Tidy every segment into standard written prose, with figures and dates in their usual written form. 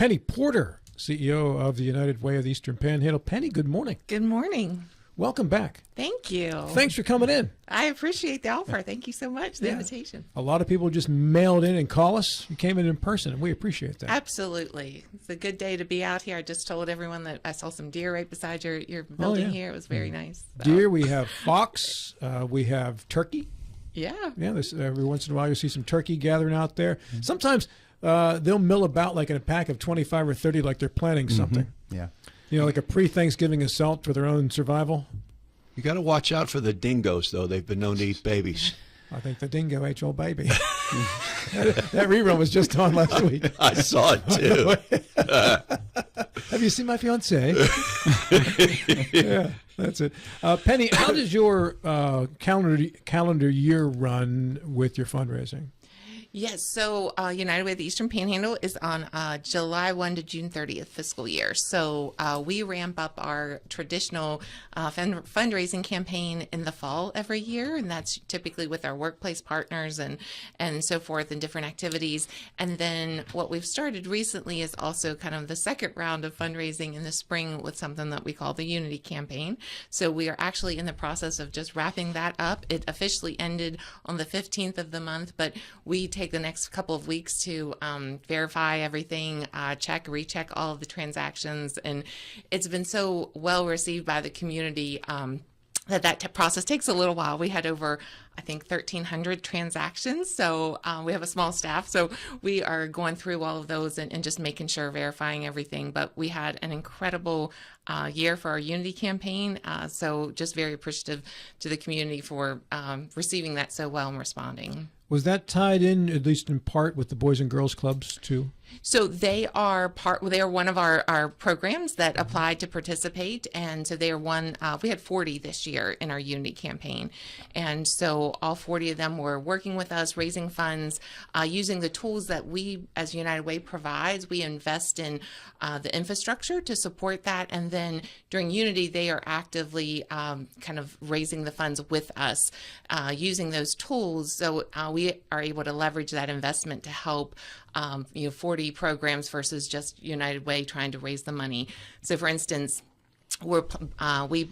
Penny Porter, CEO of the United Way of the Eastern Panhandle. Penny, good morning. Good morning. Welcome back. Thank you. Thanks for coming in. I appreciate the offer. Thank you so much, the invitation. A lot of people just mailed in and call us. You came in person, and we appreciate that. Absolutely. It's a good day to be out here. I just told everyone that I saw some deer right beside your building here. It was very nice. So. Deer, we have fox, we have turkey. Yeah. Yeah, every once in a while you'll see some turkey gathering out there. Sometimes they'll mill about like in a pack of 25 or 30 like they're planning something. Yeah. You know, like a pre-Thanksgiving assault for their own survival. You got to watch out for the dingoes, though. They've been known to eat babies. I think the dingo ate your baby. that rerun was just on last week. I saw it, too. Have you seen my fiance? Yeah, that's it. Penny, how does your calendar year run with your fundraising? Yes, so United Way of the Eastern Panhandle is on July 1 to June 30th fiscal year. So we ramp up our traditional fundraising campaign in the fall every year, and that's typically with our workplace partners and so forth and different activities. And then what we've started recently is also kind of the second round of fundraising in the spring with something that we call the Unity Campaign. So we are actually in the process of just wrapping that up. It officially ended on the 15th of the month, but we take the next couple of weeks to verify everything, recheck all of the transactions, and it's been so well received by the community that process takes a little while. We had over, I think, 1,300 transactions, so we have a small staff, so we are going through all of those and just making sure, verifying everything. But we had an incredible year for our Unity campaign, so just very appreciative to the community for receiving that so well and responding. Was that tied in, at least in part, with the Boys and Girls Clubs, too? So they are one of our programs that applied to participate, and so they are one. We had 40 this year in our Unity campaign, and so all 40 of them were working with us, raising funds, using the tools that we, as United Way, provides. We invest in the infrastructure to support that, and then during Unity, they are actively kind of raising the funds with us, using those tools. So we are able to leverage that investment to help 40 programs versus just United Way trying to raise the money. So, for instance, we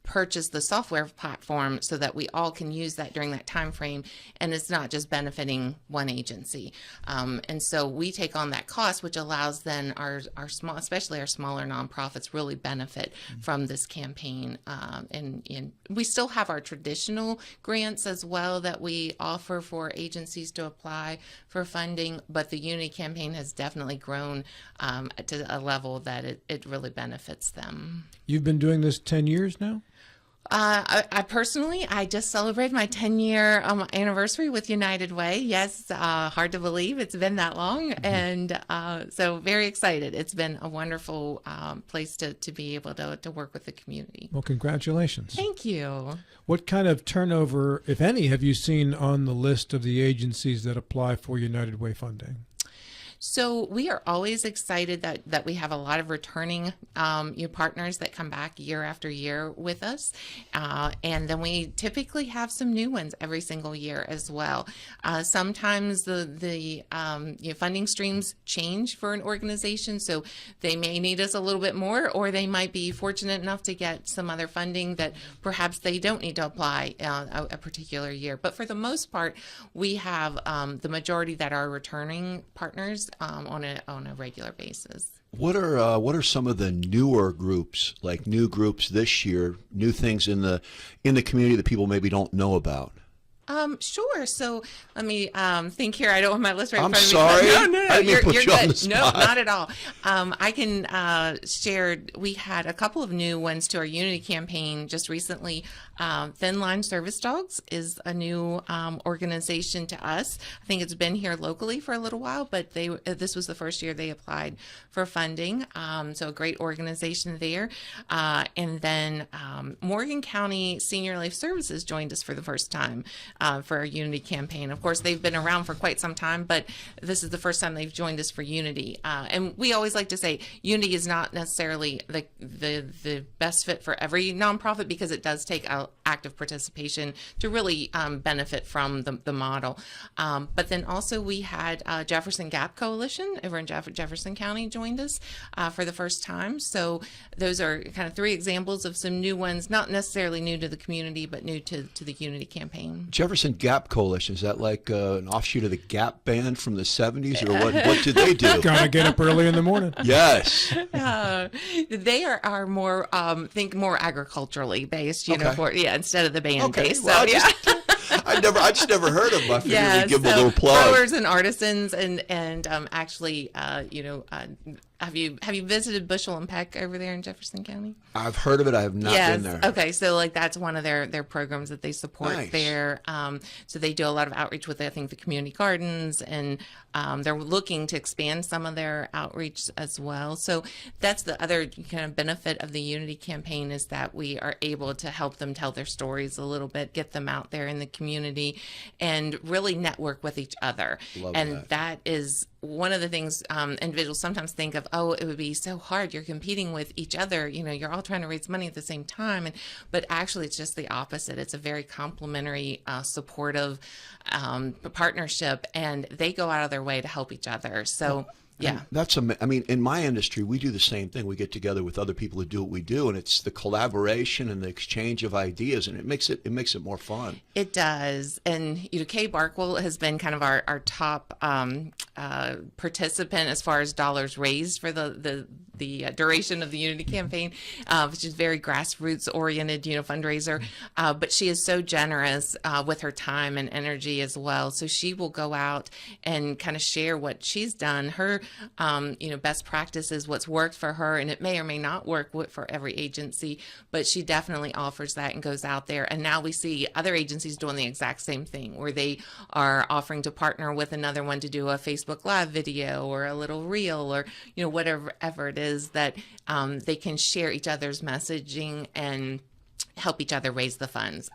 purchase the software platform so that we all can use that during that time frame, and it's not just benefiting one agency. And so we take on that cost, which allows then our small, especially our smaller nonprofits, really benefit from this campaign. And we still have our traditional grants as well that we offer for agencies to apply for funding, but the Unity campaign has definitely grown to a level that it really benefits them. You've been doing this 10 years now? I personally, I just celebrated my 10-year anniversary with United Way. Yes, hard to believe it's been that long, and so very excited. It's been a wonderful place to be able to work with the community. Well, congratulations. Thank you. What kind of turnover, if any, have you seen on the list of the agencies that apply for United Way funding? So we are always excited that we have a lot of returning partners that come back year after year with us. And then we typically have some new ones every single year as well. Sometimes the funding streams change for an organization, so they may need us a little bit more, or they might be fortunate enough to get some other funding that perhaps they don't need to apply a particular year. But for the most part, we have the majority that are returning partners on a regular basis. What are some of the newer groups, like new groups this year, new things in the community that people maybe don't know about? Sure. So let me think here. I don't have my list right in I'm front sorry. of me. No, I didn't put you're you on good. the spot. No, not at all. I can share. We had a couple of new ones to our Unity campaign just recently. Thin Line Service Dogs is a new organization to us. I think it's been here locally for a little while, but this was the first year they applied for funding. So a great organization there. And then Morgan County Senior Life Services joined us for the first time for our Unity campaign. Of course, they've been around for quite some time, but this is the first time they've joined us for Unity. And we always like to say Unity is not necessarily the best fit for every nonprofit, because it does take active participation to really benefit from the model. But then also we had Jefferson Gap Coalition over in Jefferson County joined us for the first time. So those are kind of three examples of some new ones, not necessarily new to the community, but new to the Unity campaign. Jefferson Gap Coalition, is that like an offshoot of the Gap Band from the 70s, or what did they do? Gonna get up early in the morning. Yes. They are more, think more agriculturally based, you know, Okay. instead of the band Okay. based. Well, So, I just never heard of them. I figured we'd give them a so little plug. growers and artisans, and actually, have you visited Bushel and Peck over there in Jefferson County? I've heard of it. I have not been there. Okay, so like that's one of their programs that they support Nice. there. So they do a lot of outreach with, I think, the community gardens, and they're looking to expand some of their outreach as well. So that's the other kind of benefit of the Unity campaign, is that we are able to help them tell their stories a little bit, get them out there in the community, and really network with each other. Love and that is one of the things individuals sometimes think of, oh, it would be so hard. You're competing with each other. You know, you're all trying to raise money at the same time. But actually, it's just the opposite. It's a very complementary, supportive partnership, and they go out of their way to help each other. So, yeah. I mean, in my industry, we do the same thing. We get together with other people who do what we do, and it's the collaboration and the exchange of ideas, and it makes it more fun. It does. And, Kay Barkwell has been kind of our top participant as far as dollars raised for the duration of the Unity campaign, which is very grassroots oriented, fundraiser. But she is so generous with her time and energy as well. So she will go out and kind of share what she's done, her, best practices, what's worked for her, and it may or may not work for every agency, but she definitely offers that and goes out there. And now we see other agencies doing the exact same thing, where they are offering to partner with another one to do a Facebook Live video or a little reel, or, whatever it is that they can share each other's messaging and help each other raise the funds.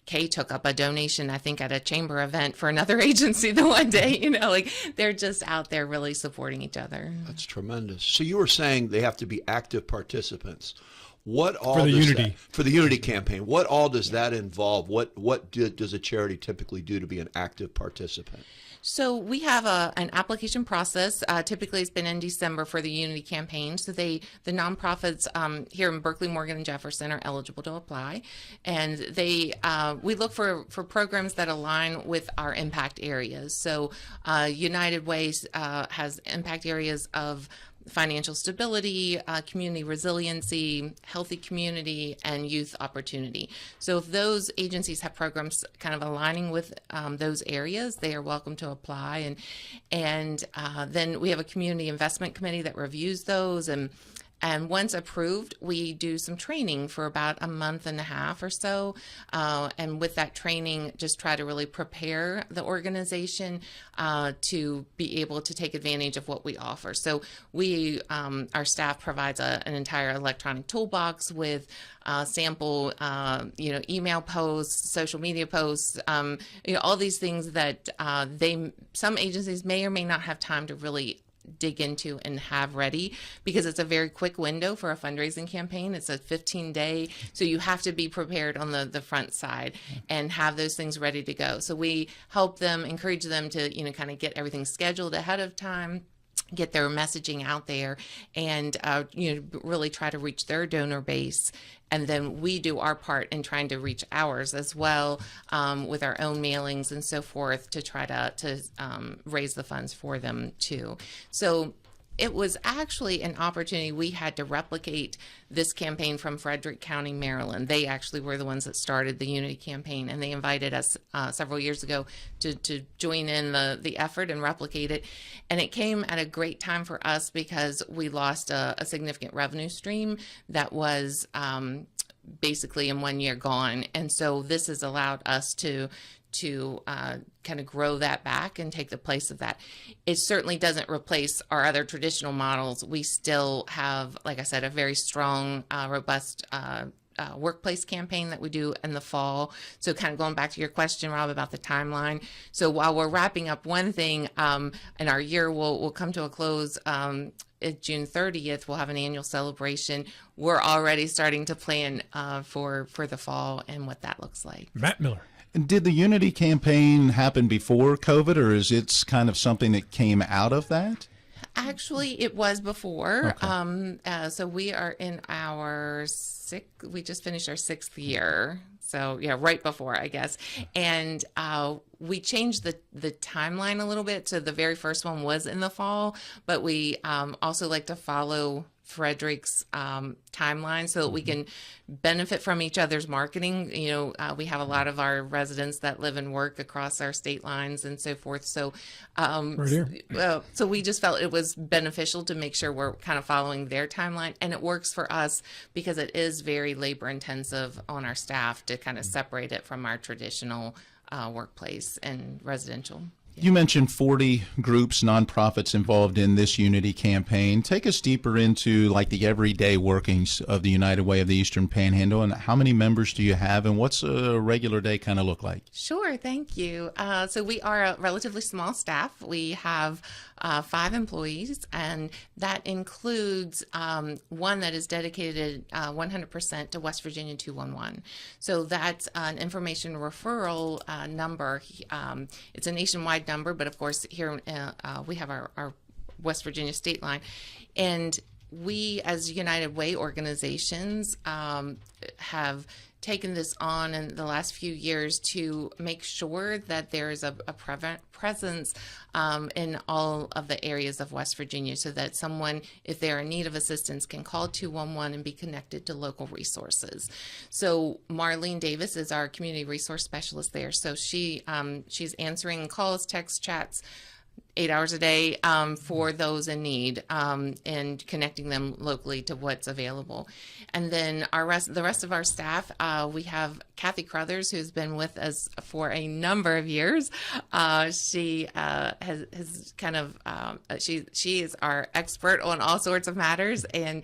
Kay took up a donation, I think, at a chamber event for another agency the one day. They're just out there really supporting each other. That's tremendous. So you were saying they have to be active participants. What all for the Unity for the Unity campaign? What all does that involve? What does a charity typically do to be an active participant? So we have an application process. Typically, it's been in December for the Unity campaign. So the nonprofits here in Berkeley, Morgan, and Jefferson are eligible to apply, and we look for programs that align with our impact areas. So United Ways has impact areas of financial stability, community resiliency, healthy community, and youth opportunity. So if those agencies have programs kind of aligning with those areas, they are welcome to apply. And then we have a community investment committee that reviews those, and once approved, we do some training for about a month and a half or so. And with that training, just try to really prepare the organization to be able to take advantage of what we offer. So our staff provides an entire electronic toolbox with sample, email posts, social media posts, all these things that some agencies may or may not have time to really dig into and have ready, because it's a very quick window for a fundraising campaign. It's a 15-day, so you have to be prepared on the front side and have those things ready to go. So we help them, encourage them to kind of get everything scheduled ahead of time, get their messaging out there, and really try to reach their donor base. And then we do our part in trying to reach ours as well, with our own mailings and so forth, to try to raise the funds for them too. So it was actually an opportunity. We had to replicate this campaign from Frederick County, Maryland. They actually were the ones that started the Unity campaign, and they invited us several years ago to join in the effort and replicate it. And it came at a great time for us, because we lost a significant revenue stream that was basically in 1 year gone. And so this has allowed us to kind of grow that back and take the place of that. It certainly doesn't replace our other traditional models. We still have, like I said, a very strong, robust workplace campaign that we do in the fall. So kind of going back to your question, Rob, about the timeline. So while we're wrapping up one thing, and our year will come to a close at June 30th, we'll have an annual celebration. We're already starting to plan for the fall and what that looks like. Matt Miller. And did the Unity campaign happen before COVID, or is it kind of something that came out of that? Actually, it was before. Okay. So we are in our we just finished our 6th year. So yeah, right before, I guess. And we changed the timeline a little bit. So the very first one was in the fall, but we also like to follow Frederick's timeline so that we can benefit from each other's marketing. We have a lot of our residents that live and work across our state lines and so forth. So, Right here. so we just felt it was beneficial to make sure we're kind of following their timeline, and it works for us because it is very labor intensive on our staff to kind of separate it from our traditional workplace and residential. You mentioned 40 groups, nonprofits involved in this Unity campaign. Take us deeper into like the everyday workings of the United Way of the Eastern Panhandle, and how many members do you have, and what's a regular day kind of look like? Sure, thank you. So we are a relatively small staff. We have 5 employees, and that includes one that is dedicated 100% to West Virginia 211. So that's an information referral number. It's a nationwide number, but of course here we have our West Virginia state line. And we as United Way organizations have taken this on in the last few years to make sure that there is a presence in all of the areas of West Virginia, so that someone, if they're in need of assistance, can call 211 and be connected to local resources. So Marlene Davis is our community resource specialist there. So she's answering calls, texts, chats, 8 hours a day for those in need, and connecting them locally to what's available. And then the rest of our staff, we have Kathy Crothers, who's been with us for a number of years. She has kind of she is our expert on all sorts of matters, and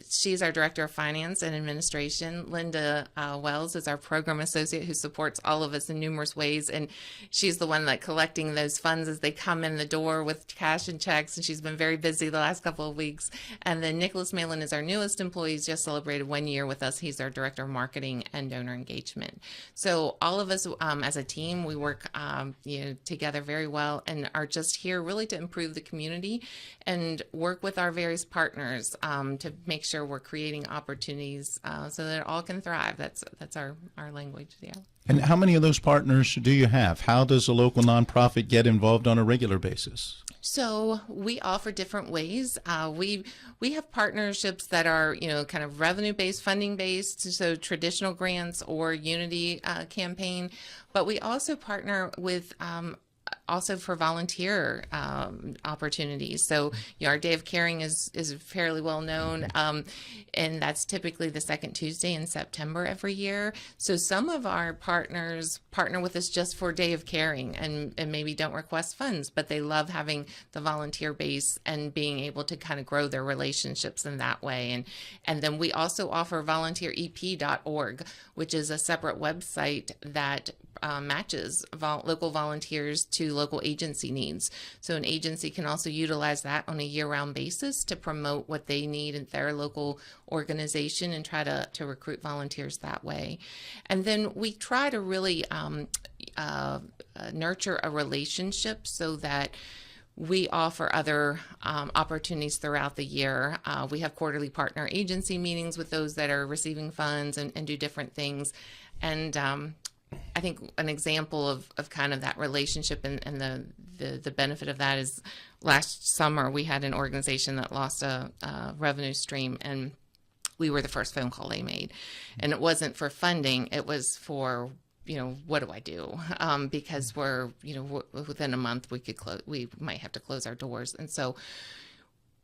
she's our director of finance and administration. Linda Wells is our program associate who supports all of us in numerous ways, and she's the one collecting those funds as they come in the door with cash and checks, and she's been very busy the last couple of weeks. And then Nicholas Malin is our newest employee. He's just celebrated 1 year with us. He's our director of marketing and donor engagement. So all of us as a team, we work together very well, and are just here really to improve the community and work with our various partners to make sure we're creating opportunities so that it all can thrive. That's our language. Yeah. And how many of those partners do you have? How does a local nonprofit get involved on a regular basis? So we offer different ways. We have partnerships that are, kind of revenue-based, funding-based, so traditional grants or Unity campaign. But we also partner with also for volunteer opportunities. So our Day of Caring is fairly well known, and that's typically the second Tuesday in September every year. So some of our partners partner with us just for Day of Caring and maybe don't request funds, but they love having the volunteer base and being able to kind of grow their relationships in that way. And then we also offer volunteerep.org, which is a separate website that matches local volunteers to local agency needs. So an agency can also utilize that on a year-round basis to promote what they need in their local organization and try to recruit volunteers that way. And then we try to really nurture a relationship so that we offer other opportunities throughout the year. We have quarterly partner agency meetings with those that are receiving funds and do different things. And I think an example of kind of that relationship and the benefit of that is last summer we had an organization that lost a revenue stream, and we were the first phone call they made. And it wasn't for funding, it was for, what do I do? Because we're, within a month we might have to close our doors. And so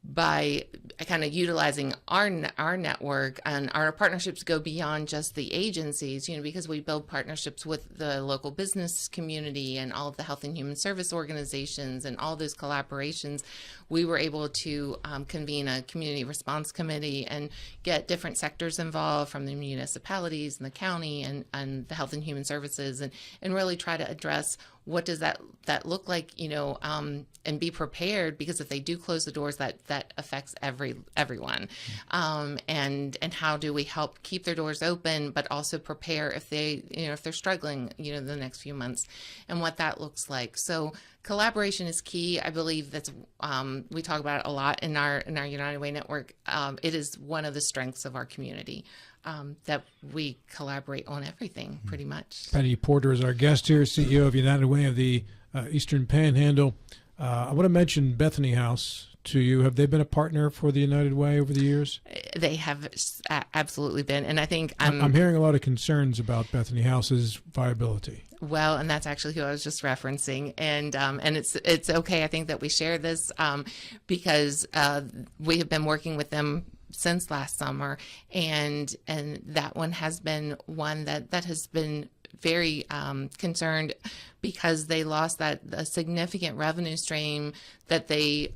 by kind of utilizing our network, and our partnerships go beyond just the agencies, because we build partnerships with the local business community and all of the health and human service organizations and all those collaborations. We were able to convene a community response committee and get different sectors involved, from the municipalities and the county and the health and human services, and really try to address what does that look like, and be prepared, because if they do close the doors, that affects everyone. And how do we help keep their doors open, but also prepare if they're struggling, the next few months, and what that looks like. So collaboration is key. I believe that's we talk about it a lot in our United Way network. It is one of the strengths of our community. That we collaborate on everything, pretty much. Penny Porter is our guest here, CEO of United Way of the Eastern Panhandle. I want to mention Bethany House to you. Have they been a partner for the United Way over the years? They have absolutely been, and I think I'm hearing a lot of concerns about Bethany House's viability. Well, and that's actually who I was just referencing, and it's okay. I think that we share this because we have been working with them since last summer, and that one has been one that has been very concerned, because they lost a significant revenue stream that they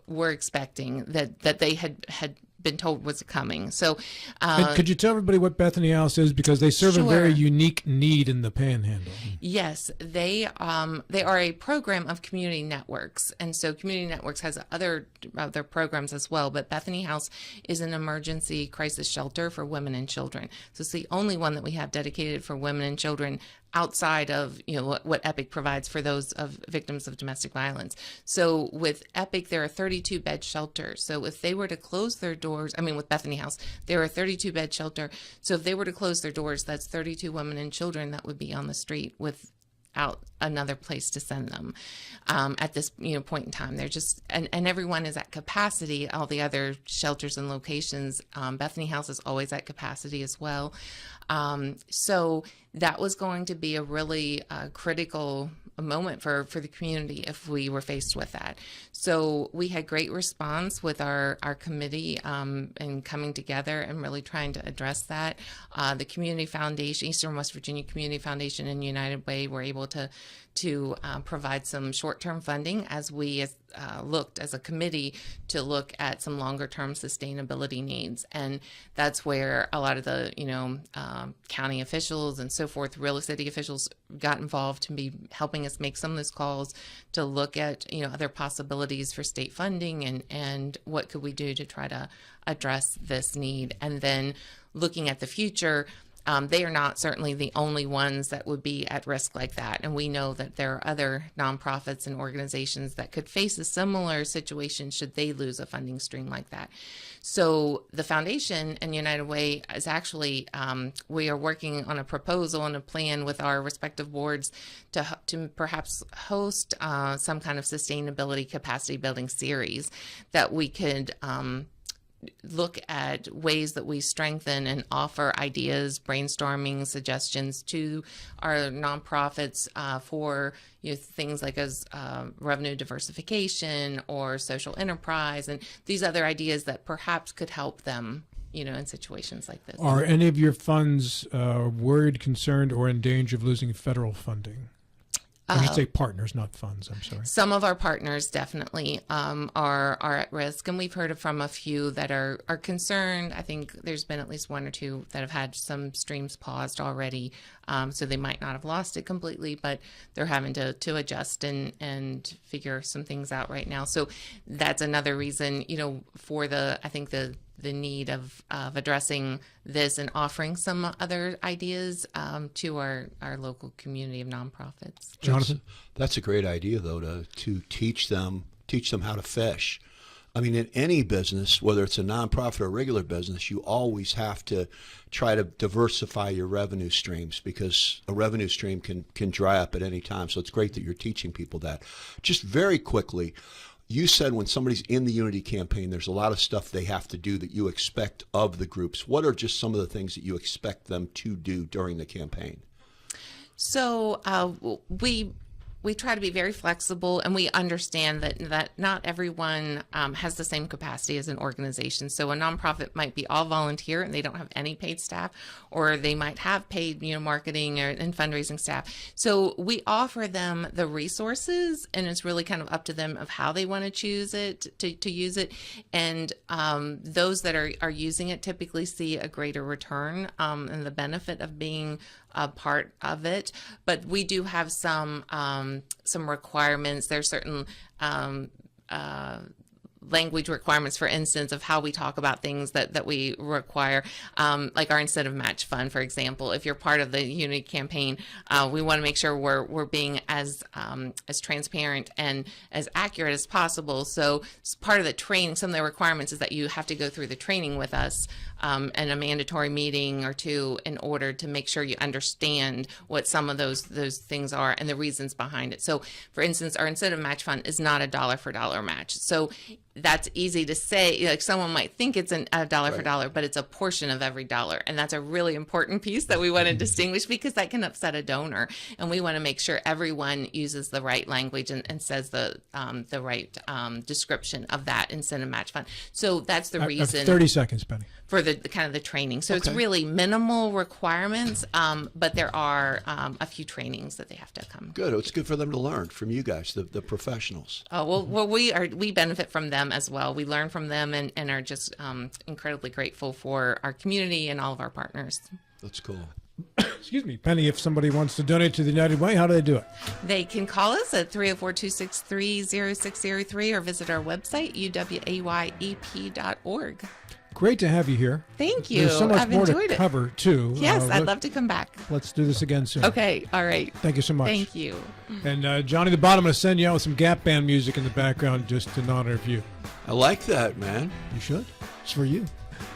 were expecting, that they had been told was coming. So could you tell everybody what Bethany House is, because they serve a very unique need in the Panhandle? Yes, they are a program of community networks, and so community networks has other programs as well, but Bethany House is an emergency crisis shelter for women and children. So it's the only one that we have dedicated for women and children, outside of what EPIC provides for those of victims of domestic violence. So with EPIC, there are 32 bed shelters. So if they were to close their doors, with Bethany House, there are 32 bed shelter. So if they were to close their doors, that's 32 women and children that would be on the street without another place to send them at this point in time. They're just and everyone is at capacity. All the other shelters and locations, Bethany House is always at capacity as well. So that was going to be a really critical moment for the community if we were faced with that. So we had great response with our committee and coming together and really trying to address that. The Community Foundation, Eastern West Virginia Community Foundation, and United Way were able to provide some short-term funding as we looked as a committee to look at some longer-term sustainability needs. And that's where a lot of the county officials and so forth, real city officials, got involved to be helping us make some of those calls to look at other possibilities for state funding and what could we do to try to address this need. And then looking at the future, they are not certainly the only ones that would be at risk like that. And we know that there are other nonprofits and organizations that could face a similar situation should they lose a funding stream like that. So the foundation and United Way is actually, we are working on a proposal and a plan with our respective boards to perhaps host some kind of sustainability capacity building series that we could look at ways that we strengthen and offer ideas, brainstorming, suggestions to our nonprofits for things like as revenue diversification or social enterprise and these other ideas that perhaps could help them in situations like this. Are any of your funds worried, concerned, or in danger of losing federal funding? I should say partners, not funds. I'm sorry. Some of our partners definitely are at risk, and we've heard from a few that are concerned. I think there's been at least one or two that have had some streams paused already, so they might not have lost it completely, but they're having to adjust and figure some things out right now. So that's another reason, for the need of addressing this and offering some other ideas to our local community of nonprofits. Jonathan? That's a great idea, though, to teach them how to fish. In any business, whether it's a nonprofit or a regular business, you always have to try to diversify your revenue streams because a revenue stream can dry up at any time. So it's great that you're teaching people that. Just very quickly, you said when somebody's in the Unity campaign, there's a lot of stuff they have to do that you expect of the groups. What are just some of the things that you expect them to do during the campaign? So we we try to be very flexible, and we understand that not everyone has the same capacity as an organization. So a nonprofit might be all volunteer and they don't have any paid staff, or they might have paid, marketing and fundraising staff. So we offer them the resources, and it's really kind of up to them of how they want to choose it, to use it. And those that are using it typically see a greater return and the benefit of being a part of it. But we do have some requirements. There's certain language requirements, for instance, of how we talk about things that we require, like our incentive match fund, for example. If you're part of the Unity campaign, we want to make sure we're being as transparent and as accurate as possible. So part of the training, some of the requirements is that you have to go through the training with us, and a mandatory meeting or two, in order to make sure you understand what some of those things are and the reasons behind it. So, for instance, our incentive match fund is not a dollar for dollar match. So that's easy to say. Like, someone might think it's a dollar for dollar, but it's a portion of every dollar. And that's a really important piece that we want to distinguish, because that can upset a donor. And we want to make sure everyone uses the right language and says the right description of that incentive match fund. So that's the reason. 30 seconds, Penny. For the kind of the training. So it's really minimal requirements, but there are a few trainings that they have to come. Good. It's good for them to learn from you guys, the professionals. Oh, well, we benefit from them as well. We learn from them and are just incredibly grateful for our community and all of our partners. That's cool. Excuse me, Penny, if somebody wants to donate to the United Way, how do they do it? They can call us at 304-263-0603 or visit our website, uwayep.org. Great to have you here. Thank you. There's so much I've more enjoyed to it. cover, too. Yes, I'd love to come back. Let's do this again soon. Okay, all right. Thank you so much. Thank you. And Johnny the Bot, I'm going to send you out with some Gap Band music in the background just in honor of you. I like that, man. You should. It's for you.